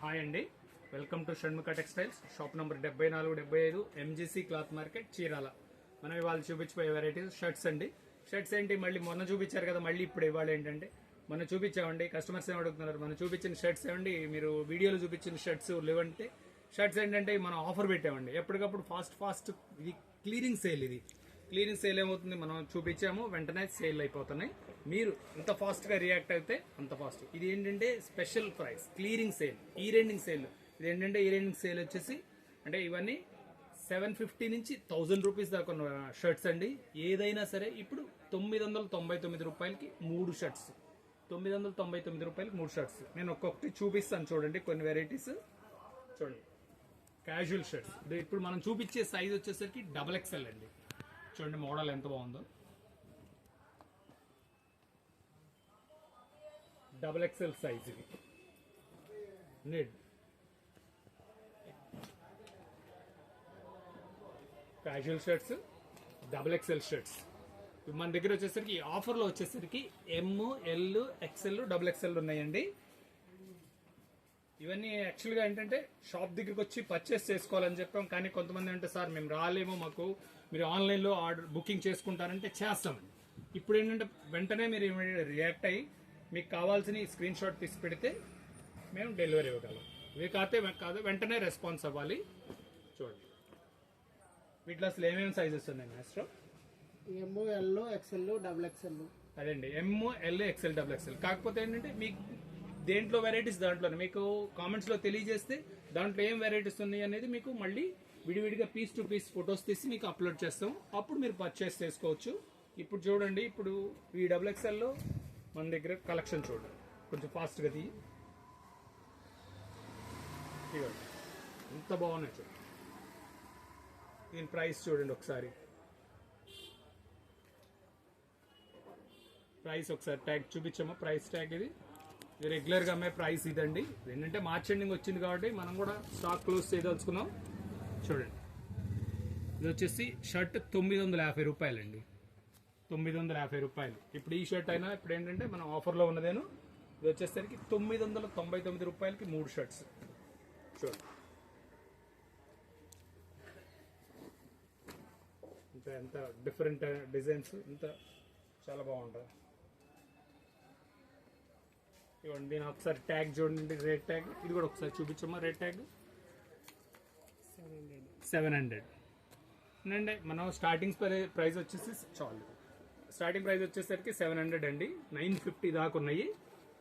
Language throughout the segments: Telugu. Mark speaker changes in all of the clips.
Speaker 1: హాయ్ అండి, welcome to Shanmukha textiles. Shop number 7475 MGC cloth market, Chirala. మనం ఇవాళ చూపించిపోయే వెరైటీస్ షర్ట్స్ అండి. షర్ట్స్ ఏంటి, మళ్ళీ మొన్న చూపించారు కదా, మళ్ళీ ఇప్పుడు ఇవాళ ఏంటంటే మనం చూపించామండి. కస్టమర్స్ ఏమి అడుగుతున్నారు, మనం చూపించిన షర్ట్స్ ఏమండి, మీరు వీడియోలో చూపించిన షర్ట్స్ లేవంటే షర్ట్స్ ఏంటంటే మనం ఆఫర్ పెట్టామండి. ఎప్పటికప్పుడు ఫాస్ట్ ఇది క్లీనింగ్ సేల్. ఇది క్లీనింగ్ సేల్ ఏమవుతుంది, మనం చూపించాము వెంటనే సేల్ అయిపోతున్నాయి. మీరు ఎంత ఫాస్ట్ గా రియాక్ట్ అయితే అంత ఫాస్ట్. ఇది ఏంటంటే స్పెషల్ ప్రైస్ క్లీనింగ్ సేల్, ఈ రెండింగ్ సేల్. ఇది ఏంటంటే ఈ రెండింగ్ సేల్ వచ్చేసి అంటే ఇవన్నీ 750 నుంచి 1000 రూపీస్ దాకా ఉన్న షర్ట్స్ అండి. ఏదైనా సరే ఇప్పుడు 999 రూపాయలకి 3 షర్ట్స్. 999 రూపాయలకి 3 షర్ట్స్. నేను ఒక్కొక్కటి చూపిస్తాను చూడండి, కొన్ని వెరైటీస్ చూడండి. క్యాజువల్ షర్ట్స్ ఇప్పుడు మనం చూపించే సైజ్ వచ్చేసరికి XXL అండి. చూడండి మోడల్ ఎంత బాగుందో. XXL సైజ్ ఇది. Need casual shirts, XXL shirts. మన దగ్గర వచ్చేసరికి ఆఫర్లో వచ్చేసరికి ML, XL, XXL ఉన్నాయండి. ఇవన్నీ యాక్చువల్గా ఏంటంటే షాప్ దగ్గరికి వచ్చి పర్చేస్ చేసుకోవాలని చెప్పాం. కానీ కొంతమంది అంటే సార్ మేము రాలేమో, మాకు మీరు ఆన్లైన్లో ఆర్డర్ బుకింగ్ చేసుకుంటారంటే చేస్తామండి. ఇప్పుడు ఏంటంటే వెంటనే మీరు రియాక్ట్ అయ్యి మీకు కావాల్సిన స్క్రీన్ షాట్ తీసి పెడితే మేము డెలివరీ ఇవ్వగలం. ఇవి కాదు వెంటనే రెస్పాన్స్ అవ్వాలి. చూడండి వీటిలో అసలు ఏమేమి సైజెస్ ఉన్నాయి మాస్టర్?
Speaker 2: ML, XL, XXL.
Speaker 1: అదండి ML, XL, XXL. కాకపోతే ఏంటంటే మీకు దేంట్లో వెరైటీస్ దాంట్లోనే మీకు కామెంట్స్ లో తెలియజేస్తే దాంట్లో ఏం వెరైటీస్ ఉన్నాయి అనేది మీకు మళ్ళీ విడివిడిగా పీస్ టు పీస్ ఫొటోస్ తీసి మీకు అప్లోడ్ చేస్తాం. అప్పుడు మీరు పర్చేస్ చేసుకోవచ్చు. ఇప్పుడు చూడండి, ఇప్పుడు ఈ XXL లో మన దగ్గర కలెక్షన్ చూడండి, కొంచెం ఫాస్ట్గా తీయి. ఇవ్వండి ఎంత బాగున్నాయి చూడండి. దీని ప్రైస్ చూడండి ఒకసారి. ప్రైస్ ఒకసారి ట్యాగ్ చూపించామా? ప్రైస్ ట్యాగ్ ఇది రెగ్యులర్ గా అమ్మే ప్రైస్ ఇదండి. ఏంటంటే మార్చ్ ఎండింగ్ వచ్చింది కాబట్టి మనం కూడా స్టాక్ క్లోజ్ చేయదలుచుకున్నాం. చూడండి ఇది వచ్చేసి షర్ట్ 950 రూపాయలండి. 950 రూపాయలు. ఇప్పుడు ఈ షర్ట్ అయినా ఇప్పుడు ఏంటంటే మనం ఆఫర్లో ఉన్నదేను. ఇది వచ్చేసరికి 999 రూపాయలకి 3 షర్ట్స్. చూడండి ఇంకా ఎంత డిఫరెంట్ డిజైన్స్, ఇంత చాలా బాగుంటుంది. ఇవ్వండి దీని ఒకసారి ట్యాగ్ చూడండి, రేట్ ట్యాగ్. ఇది కూడా ఒకసారి చూపించమ్మా. రేట్ ట్యాగ్ 700 అండి. మనం స్టార్టింగ్ ప్రైస్ వచ్చేసి చాలు. స్టార్టింగ్ ప్రైస్ వచ్చేసరికి 700 అండి. 950 దాకా ఉన్నాయి.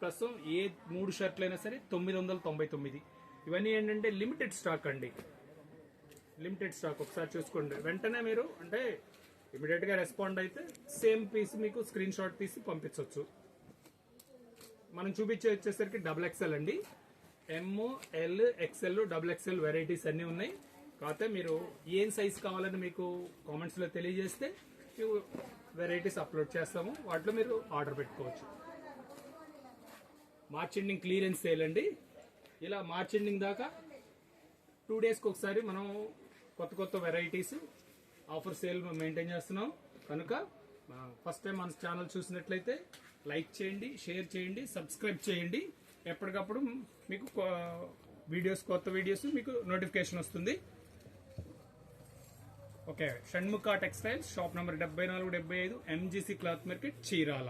Speaker 1: ప్రస్తుతం ఏ 3 షర్ట్లు అయినా సరే 999. ఇవన్నీ ఏంటంటే లిమిటెడ్ స్టాక్ అండి. లిమిటెడ్ స్టాక్ ఒకసారి చూసుకోండి. వెంటనే మీరు అంటే ఇమీడియట్ గా రెస్పాండ్ అయితే సేమ్ పీస్ మీకు స్క్రీన్ షాట్ తీసి పంపించవచ్చు. మనం చూపించే వచ్చేసరికి XXL అండి. ML, XL, XXL వెరైటీస్ అన్ని ఉన్నాయి. కాకపోతే మీరు ఏం సైజ్ కావాలని మీకు కామెంట్స్ లో తెలియజేస్తే వెరైటీస్ అప్లోడ్ చేస్తాము. వాటిలో మీరు ఆర్డర్ పెట్టుకోవచ్చు. మార్చ్ ఎండింగ్ క్లియరెన్స్ సేల్ అండి. ఇలా మార్చ్ ఎండింగ్ దాకా 2 డేస్కి ఒకసారి మనం కొత్త వెరైటీస్ ఆఫర్ సేల్ మెయింటైన్ చేస్తున్నాం. కనుక ఫస్ట్ టైం మన ఛానల్ చూసినట్లయితే లైక్ చేయండి, షేర్ చేయండి, సబ్స్క్రైబ్ చేయండి. ఎప్పటికప్పుడు మీకు కొత్త వీడియోస్ మీకు నోటిఫికేషన్ వస్తుంది. Okay, Shanmukha textiles, shop number 7475 MGC cloth market, Chirala.